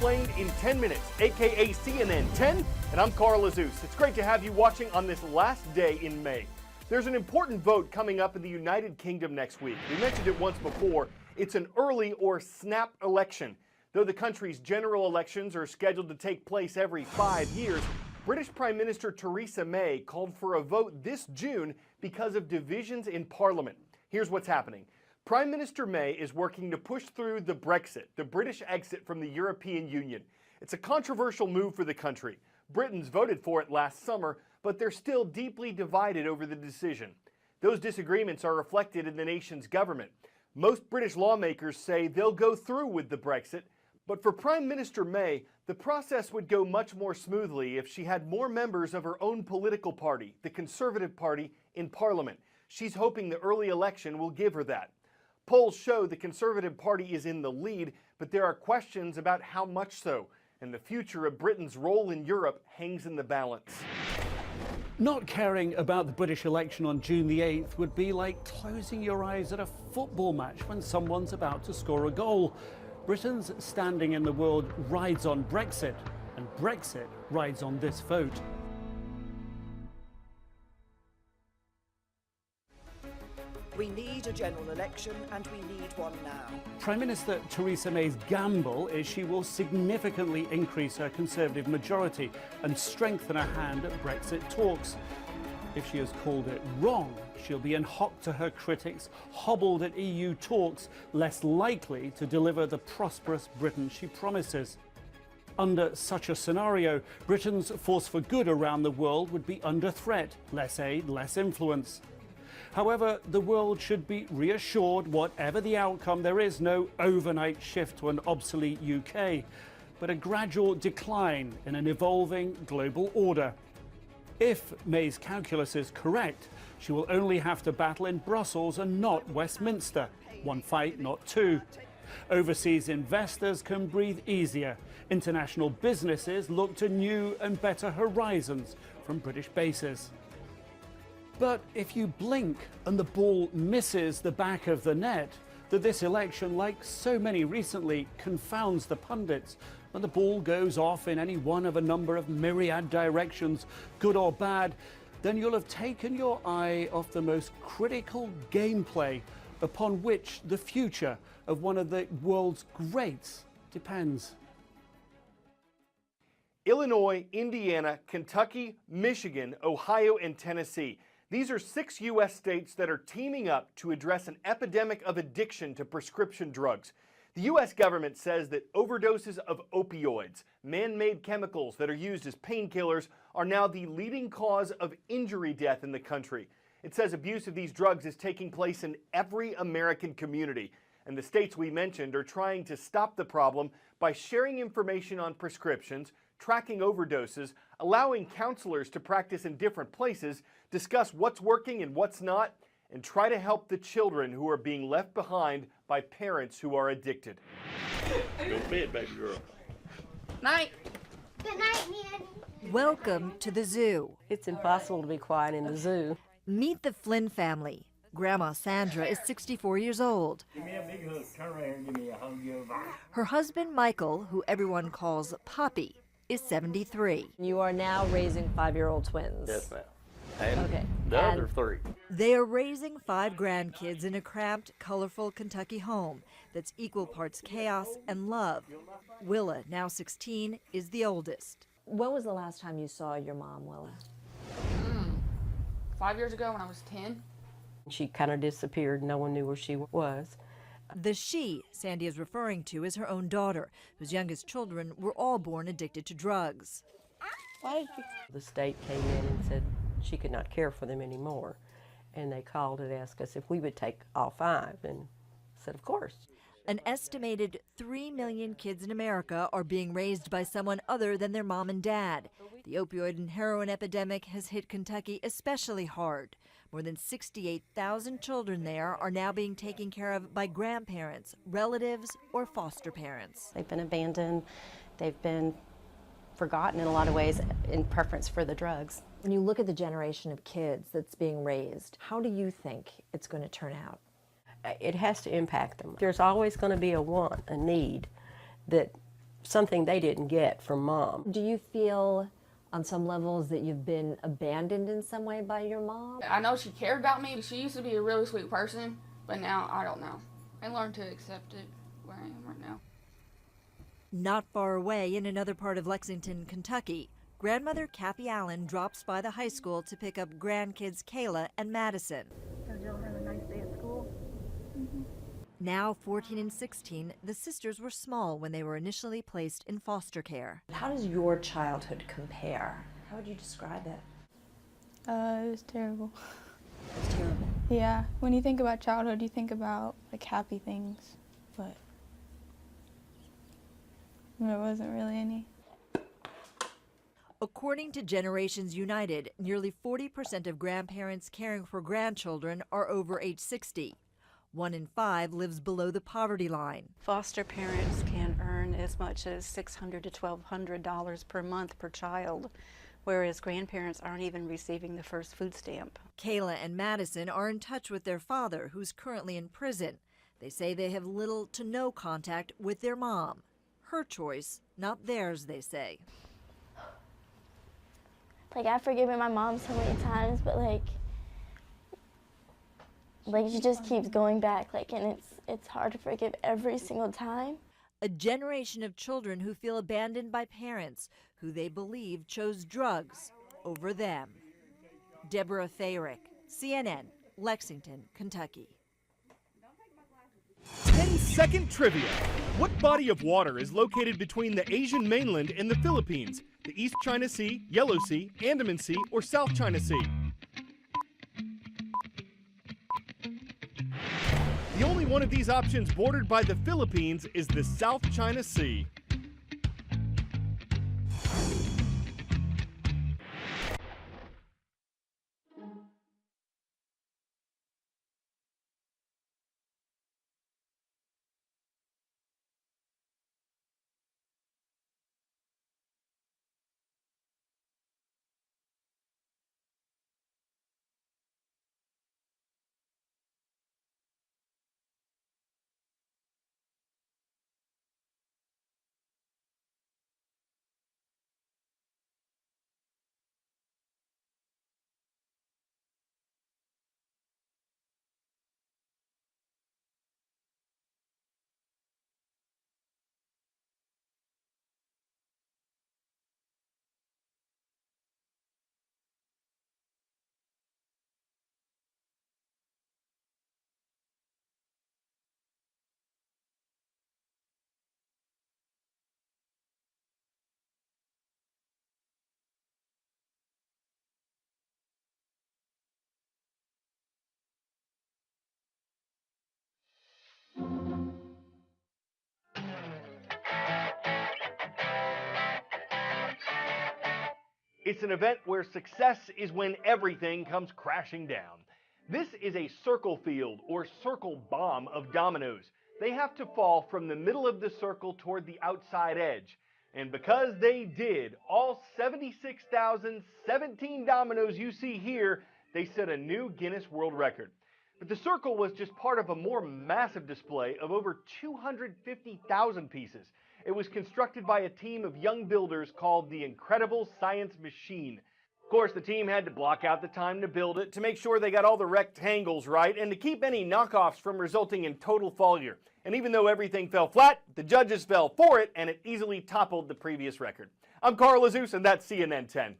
explained in 10 minutes, aka CNN 10, and I'm Carl Azus. It's great to have you watching on this last day in May. There's an important vote coming up in the United Kingdom next week. We mentioned it once before. It's an early or snap election. Though the country's general elections are scheduled to take place every 5 years, British Prime Minister Theresa May called for a vote this June because of divisions in Parliament. Here's what's happening. Prime Minister May is working to push through the Brexit, the British exit from the European Union. It's a controversial move for the country. Britons voted for it last summer, but they're still deeply divided over the decision. Those disagreements are reflected in the nation's government. Most British lawmakers say they'll go through with the Brexit, but for Prime Minister May, the process would go much more smoothly if she had more members of her own political party, the Conservative Party, in Parliament. She's hoping the early election will give her that. Polls show the Conservative Party is in the lead, but there are questions about how much so, and the future of Britain's role in Europe hangs in the balance. Not caring about the British election on June the 8th would be like closing your eyes at a football match when someone's about to score a goal. Britain's standing in the world rides on Brexit, and Brexit rides on this vote. We need a general election, and we need one now. Prime Minister Theresa May's gamble is she will significantly increase her Conservative majority and strengthen her hand at Brexit talks. If she has called it wrong, she'll be unhocked to her critics, hobbled at EU talks, less likely to deliver the prosperous Britain she promises. Under such a scenario, Britain's force for good around the world would be under threat, less aid, less influence. However, the world should be reassured whatever the outcome, there is no overnight shift to an obsolete UK, but a gradual decline in an evolving global order. If May's calculus is correct, she will only have to battle in Brussels and not Westminster. One fight, not two. Overseas investors can breathe easier. International businesses look to new and better horizons from British bases. But if you blink and the ball misses the back of the net, that this election, like so many recently, confounds the pundits, and the ball goes off in any one of a number of myriad directions, good or bad, then you'll have taken your eye off the most critical gameplay upon which the future of one of the world's greats depends. Illinois, Indiana, Kentucky, Michigan, Ohio, and Tennessee. These are 6 U.S. states that are teaming up to address an epidemic of addiction to prescription drugs. The U.S. government says that overdoses of opioids, man-made chemicals that are used as painkillers, are now the leading cause of injury death in the country. It says abuse of these drugs is taking place in every American community, and the states we mentioned are trying to stop the problem by sharing information on prescriptions, tracking overdoses, allowing counselors to practice in different places, discuss what's working and what's not, and try to help the children who are being left behind by parents who are addicted. Go to bed, baby girl. Night. Good night, Nanny. Welcome to the zoo. It's impossible to be quiet in the zoo. Meet the Flynn family. Grandma Sandra is 64 years old. Give me a big hug. Turn around and give me a hug. Her husband, Michael, who everyone calls Poppy, is 73. You are now raising 5-year-old twins. Yes, ma'am. And Okay. the other 3. They are raising 5 grandkids in a cramped, colorful Kentucky home that's equal parts chaos and love. Willa, now 16, is the oldest. When was the last time you saw your mom, Willa? 5 years ago when I was 10. She kind of disappeared. No one knew where she was. The she Sandy is referring to is her own daughter, whose youngest children were all born addicted to drugs. The state came in and said she could not care for them anymore. And they called and asked us if we would take all 5, and said, of course. An estimated 3 million kids in America are being raised by someone other than their mom and dad. The opioid and heroin epidemic has hit Kentucky especially hard. More than 68,000 children there are now being taken care of by grandparents, relatives, or foster parents. They've been abandoned. They've been forgotten in a lot of ways in preference for the drugs. When you look at the generation of kids that's being raised, how do you think it's going to turn out? It has to impact them. There's always going to be a want, a need that something they didn't get from Mom. Do you feel on some levels that you've been abandoned in some way by your mom? I know she cared about me. She used to be a really sweet person, but now I don't know. I learned to accept it where I am right now. Not far away in another part of Lexington, Kentucky, grandmother Kathy Allen drops by the high school to pick up grandkids Kayla and Madison. Did y'all have a nice day at school? Now 14 and 16, the sisters were small when they were initially placed in foster care. How does your childhood compare? How would you describe it? It was terrible. It was terrible. Yeah, when you think about childhood, you think about like happy things, but there wasn't really any. According to Generations United, nearly 40% of grandparents caring for grandchildren are over age 60. 1 in 5 lives below the poverty line. Foster parents can earn as much as $600 to $1,200 per month per child, whereas grandparents aren't even receiving the first food stamp. Kayla and Madison are in touch with their father, who's currently in prison. They say they have little to no contact with their mom. Her choice, not theirs, they say. Like, I've forgiven my mom so many times, but like she just keeps going back, and it's hard to forgive every single time. A generation of children who feel abandoned by parents who they believe chose drugs over them. Deborah Fayrick, CNN, Lexington, Kentucky. 10-second trivia. What body of water is located between the Asian mainland and the Philippines? The East China Sea, Yellow Sea, Andaman Sea, or South China Sea? The only one of these options bordered by the Philippines is the South China Sea. It's an event where success is when everything comes crashing down. This is a circle field or circle bomb of dominoes. They have to fall from the middle of the circle toward the outside edge. And because they did, all 76,017 dominoes you see here, they set a new Guinness World Record. But the circle was just part of a more massive display of over 250,000 pieces. It was constructed by a team of young builders called the Incredible Science Machine. Of course, the team had to block out the time to build it, to make sure they got all the rectangles right, and to keep any knockoffs from resulting in total failure. And even though everything fell flat, the judges fell for it, and it easily toppled the previous record. I'm Carl Azus, and that's CNN 10.